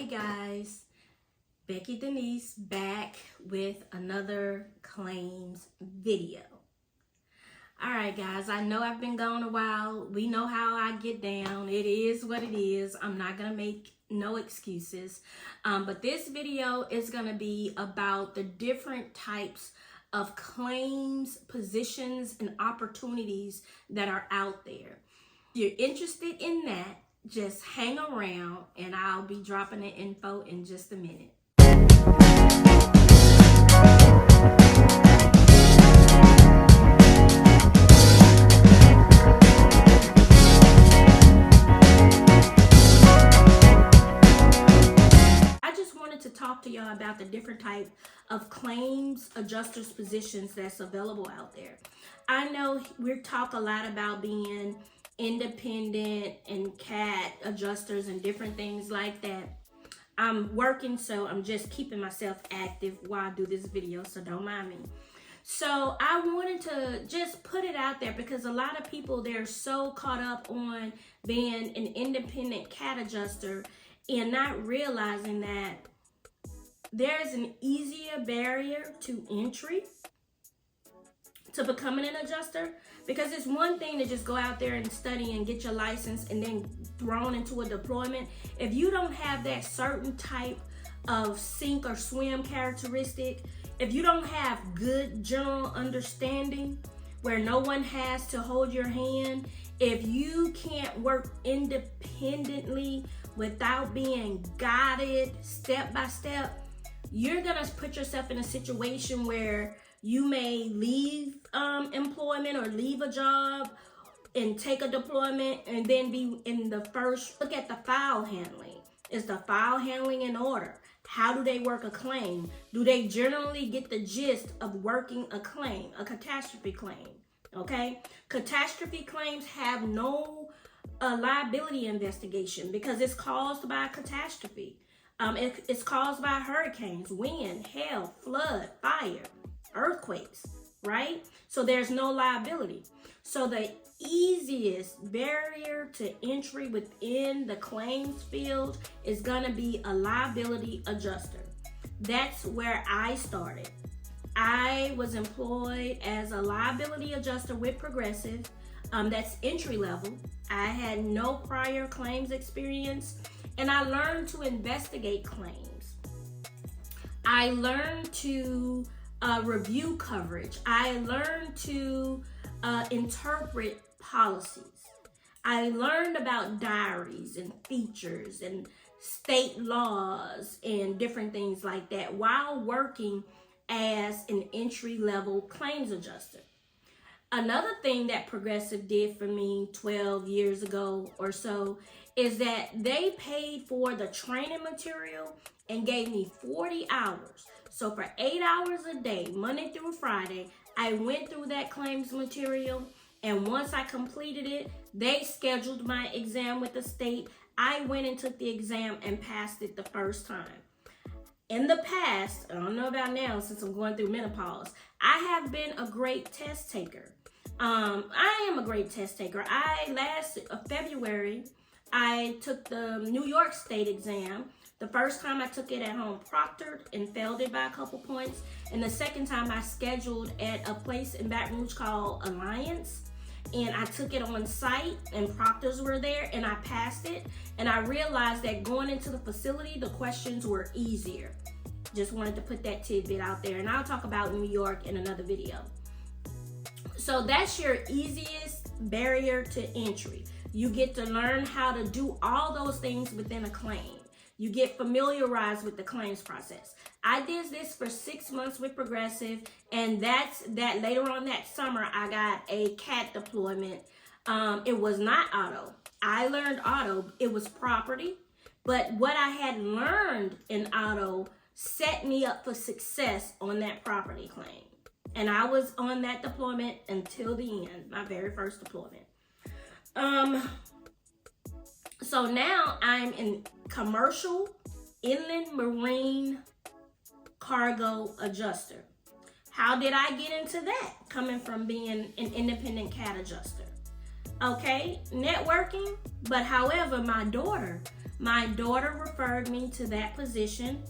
Hey guys, Becky Denise back with another claims video. Alright guys, I know I've been gone a while. We know how I get down. It is what it is. I'm not going to make no excuses. But this video is going to be about the different types of claims, positions, and opportunities that are out there. If you're interested in that, just hang around and I'll be dropping the info in just a minute. I just wanted to talk to y'all about the different type of claims adjusters positions that's available out there. I know we talk a lot about being independent and CAT adjusters and different things like that. I'm working, so I'm just keeping myself active while I do this video, so don't mind me. So I wanted to just put it out there because a lot of people, they're so caught up on being an independent CAT adjuster and not realizing that there's an easier barrier to entry to becoming an adjuster. Because it's one thing to just go out there and study and get your license and then thrown into a deployment. If you don't have that certain type of sink or swim characteristic, if you don't have good general understanding where no one has to hold your hand, if you can't work independently without being guided step by step, you're gonna put yourself in a situation where you may leave employment or leave a job and take a deployment and then be in the first. Look at the file handling. Is the file handling in order? How do they work a claim? Do they generally get the gist of working a claim, a catastrophe claim? Okay? Catastrophe claims have no liability investigation because it's caused by a catastrophe. It's caused by hurricanes, wind, hail, flood, fire, earthquakes, right? So there's no liability. So the easiest barrier to entry within the claims field is gonna be a liability adjuster. That's where I started. I was employed as a liability adjuster with Progressive. That's entry level. I had no prior claims experience, and I learned to investigate claims. I learned to review coverage. I learned to interpret policies. I learned about diaries and features and state laws and different things like that while working as an entry-level claims adjuster. Another thing that Progressive did for me 12 years ago or so is that they paid for the training material and gave me 40 hours. So for 8 hours a day, Monday through Friday, I went through that claims material, and once I completed it, they scheduled my exam with the state. I went and took the exam and passed it the first time. In the past, I don't know about now since I'm going through menopause, I have been a great test taker. I am a great test taker. Last February, I took the New York State exam. The first time I took it at home proctored and failed it by a couple points. And the second time I scheduled at a place in Baton Rouge called Alliance. And I took it on site and proctors were there and I passed it. And I realized that going into the facility, the questions were easier. Just wanted to put that tidbit out there. And I'll talk about New York in another video. So that's your easiest barrier to entry. You get to learn how to do all those things within a claim. You get familiarized with the claims process. I did this for 6 months with Progressive, and that's that. Later on that summer, I got a CAT deployment. It was not auto. I learned auto. It was property. But what I had learned in auto set me up for success on that property claim. And I was on that deployment until the end, my very first deployment. So now I'm in commercial, inland marine, cargo adjuster. How did I get into that? Coming from being an independent CAT adjuster. Okay, networking, but however, my daughter My daughter referred me to that position.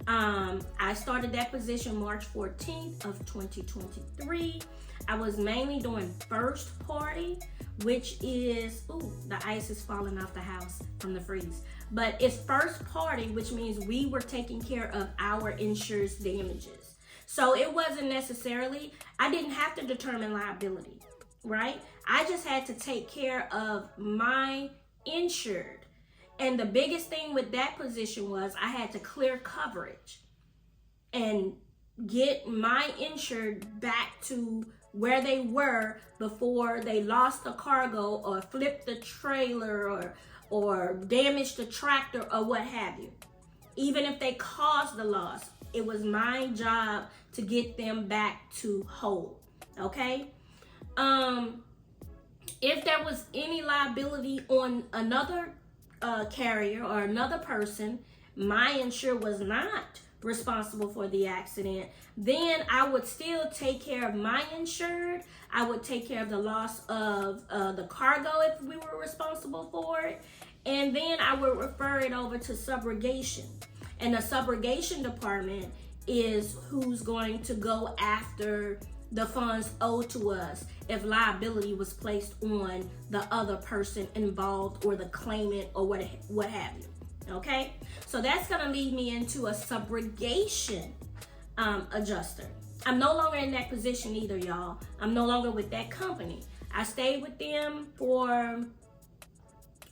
I started that position March 14th of 2023. I was mainly doing first party, which is, ooh, the ice is falling off the house from the freeze. But it's first party, which means we were taking care of our insured's damages. So it wasn't necessarily, I didn't have to determine liability, right? I just had to take care of my insured. And the biggest thing with that position was I had to clear coverage and get my insured back to where they were before they lost the cargo or flipped the trailer or damaged the tractor or what have you. Even if they caused the loss, it was my job to get them back to whole, okay? If there was any liability on another carrier or another person, my insurer was not responsible for the accident, then I would still take care of my insured. I would take care of the loss of the cargo if we were responsible for it. And then I would refer it over to subrogation. And the subrogation department is who's going to go after the funds owed to us if liability was placed on the other person involved or the claimant or what have you. Okay, so that's gonna lead me into a subrogation adjuster. I'm no longer in that position either, y'all. I'm no longer with that company. I stayed with them for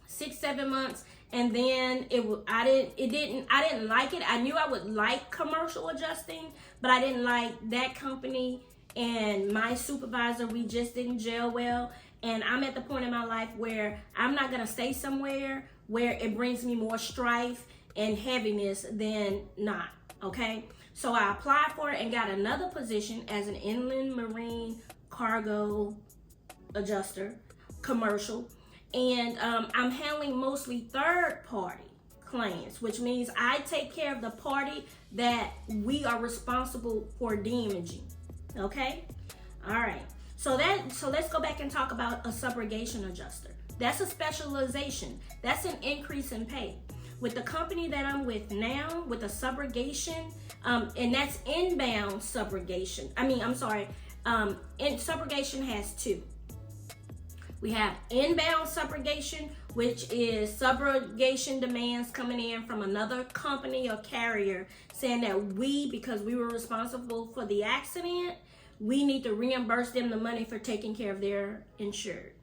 6-7 months, and then I didn't like it. I knew I would like commercial adjusting, but I didn't like that company and my supervisor. We just didn't gel well, and I'm at the point in my life where I'm not gonna stay somewhere where it brings me more strife and heaviness than not, okay? So I applied for it and got another position as an inland marine cargo adjuster, commercial. And I'm handling mostly third party claims, which means I take care of the party that we are responsible for damaging, okay? All right, so let's go back and talk about a subrogation adjuster. That's a specialization. That's an increase in pay. With the company that I'm with now, with a subrogation, and that's inbound subrogation. Subrogation has two. We have inbound subrogation, which is subrogation demands coming in from another company or carrier saying that because we were responsible for the accident, we need to reimburse them the money for taking care of their insured,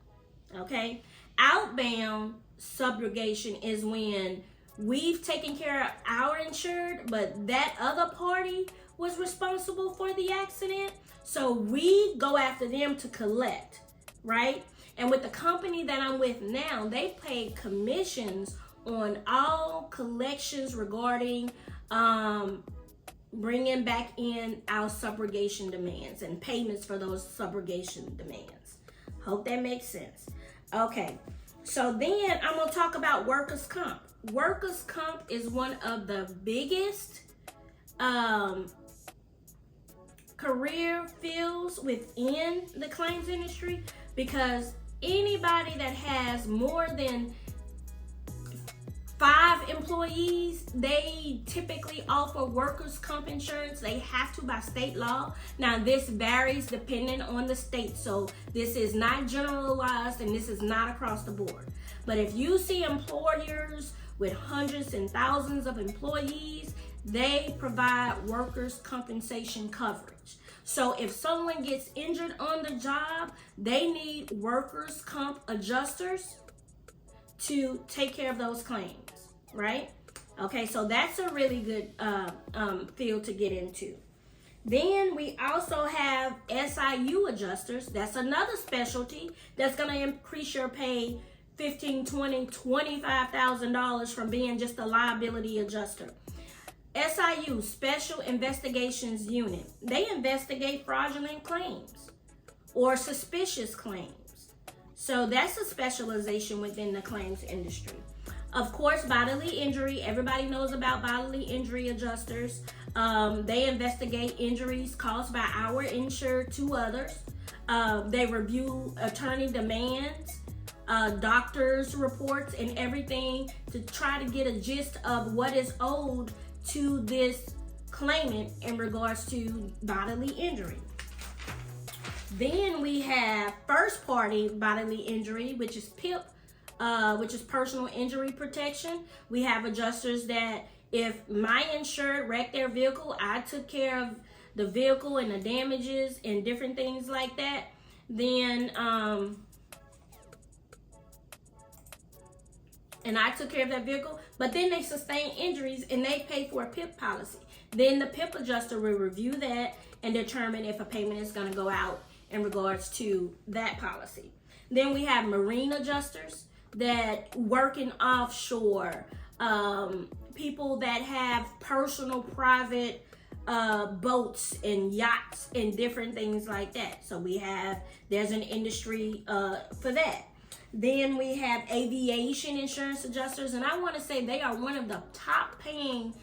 okay? Outbound subrogation is when we've taken care of our insured, but that other party was responsible for the accident, so we go after them to collect, right? And with the company that I'm with now, they pay commissions on all collections regarding bringing back in our subrogation demands and payments for those subrogation demands. Hope that makes sense. Okay, so then I'm gonna talk about workers' comp. Workers' comp is one of the biggest career fields within the claims industry, because anybody that has more than 5 employees, they typically offer workers' comp insurance. They have to by state law. Now, this varies depending on the state, so this is not generalized and this is not across the board. But if you see employers with hundreds and thousands of employees, they provide workers' compensation coverage. So if someone gets injured on the job, they need workers' comp adjusters to take care of those claims, right? Okay, so that's a really good field to get into. Then we also have SIU adjusters. That's another specialty that's going to increase your pay $15,000, $20,000, $25,000 from being just a liability adjuster. SIU, Special Investigations Unit. They investigate fraudulent claims or suspicious claims. So that's a specialization within the claims industry. Of course, bodily injury. Everybody knows about bodily injury adjusters. They investigate injuries caused by our insured to others. They review attorney demands doctor's reports and everything to try to get a gist of what is owed to this claimant in regards to bodily injury. Then we have first party bodily injury, which is PIP, which is personal injury protection. We have adjusters that if my insured wrecked their vehicle, I took care of the vehicle and the damages and different things like that. Then, and I took care of that vehicle, but then they sustain injuries and they pay for a PIP policy. Then the PIP adjuster will review that and determine if a payment is going to go out in regards to that policy. Then we have marine adjusters that work in offshore, people that have personal private boats and yachts and different things like that. So there's an industry for that. Then we have aviation insurance adjusters, and I want to say they are one of the top paying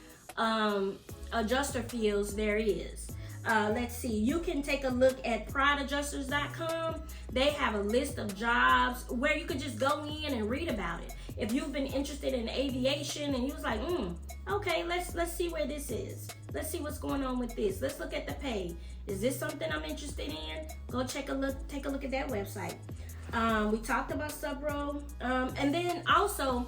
adjuster fields there is. Let's see, you can take a look at prideadjusters.com. They have a list of jobs where you could just go in and read about it. If you've been interested in aviation and you was like, okay, let's see where this is. Let's see what's going on with this. Let's look at the pay. Is this something I'm interested in? Go take a look at that website. We talked about Subro. And then also,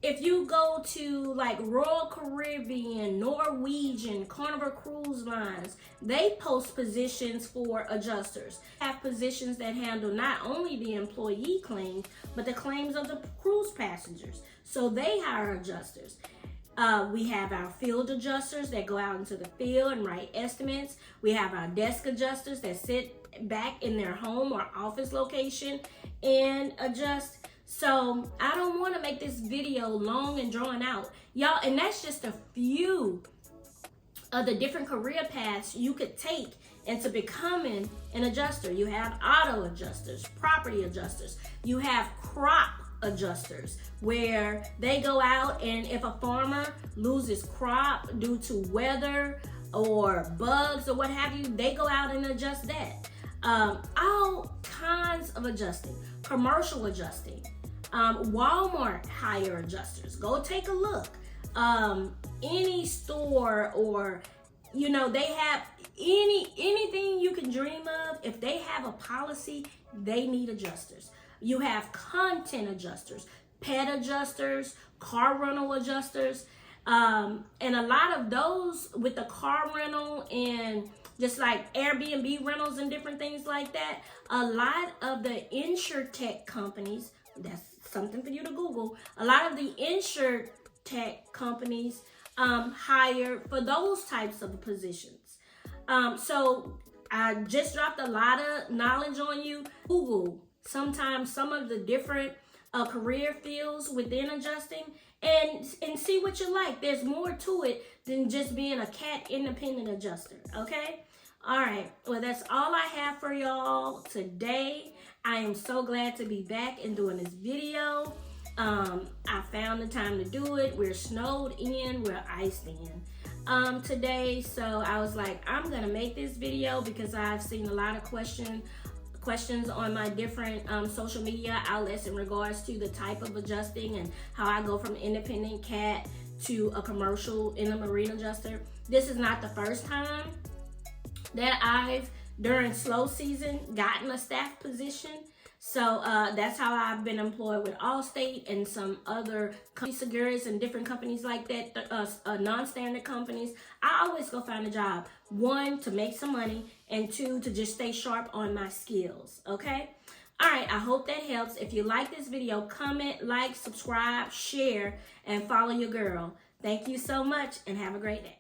if you go to like Royal Caribbean, Norwegian, Carnival Cruise Lines, they post positions for adjusters. They have positions that handle not only the employee claims, but the claims of the cruise passengers. So they hire adjusters. We have our field adjusters that go out into the field and write estimates. We have our desk adjusters that sit back in their home or office location and adjust. So I don't want to make this video long and drawn out, y'all, and that's just a few of the different career paths you could take into becoming an adjuster. You have auto adjusters, property adjusters, you have crop adjusters where they go out and if a farmer loses crop due to weather or bugs or what have you, they go out and adjust that. All kinds of adjusting, commercial adjusting. Walmart hire adjusters. Go take a look. Any store or, they have anything you can dream of. If they have a policy, they need adjusters. You have content adjusters, pet adjusters, car rental adjusters. And a lot of those with the car rental and just like Airbnb rentals and different things like that, a lot of the insurtech companies, that's something for you to Google, a lot of the insurtech companies hire for those types of positions. So I just dropped a lot of knowledge on you. Google sometimes some of the different career fields within adjusting and see what you like. There's more to it than just being a cat independent adjuster, okay? All right, well, that's all I have for y'all today. I am so glad to be back and doing this video. I found the time to do it. We're snowed in, we're iced in today. So I was like, I'm gonna make this video because I've seen a lot of questions on my different social media outlets in regards to the type of adjusting and how I go from independent cat to a commercial in a marine adjuster. This is not the first time that I've, during slow season, gotten a staff position. So that's how I've been employed with Allstate and some other Seguros and different companies like that, non-standard companies. I always go find a job. One, to make some money, and two, to just stay sharp on my skills, okay? All right, I hope that helps. If you like this video, comment, like, subscribe, share, and follow your girl. Thank you so much, and have a great day.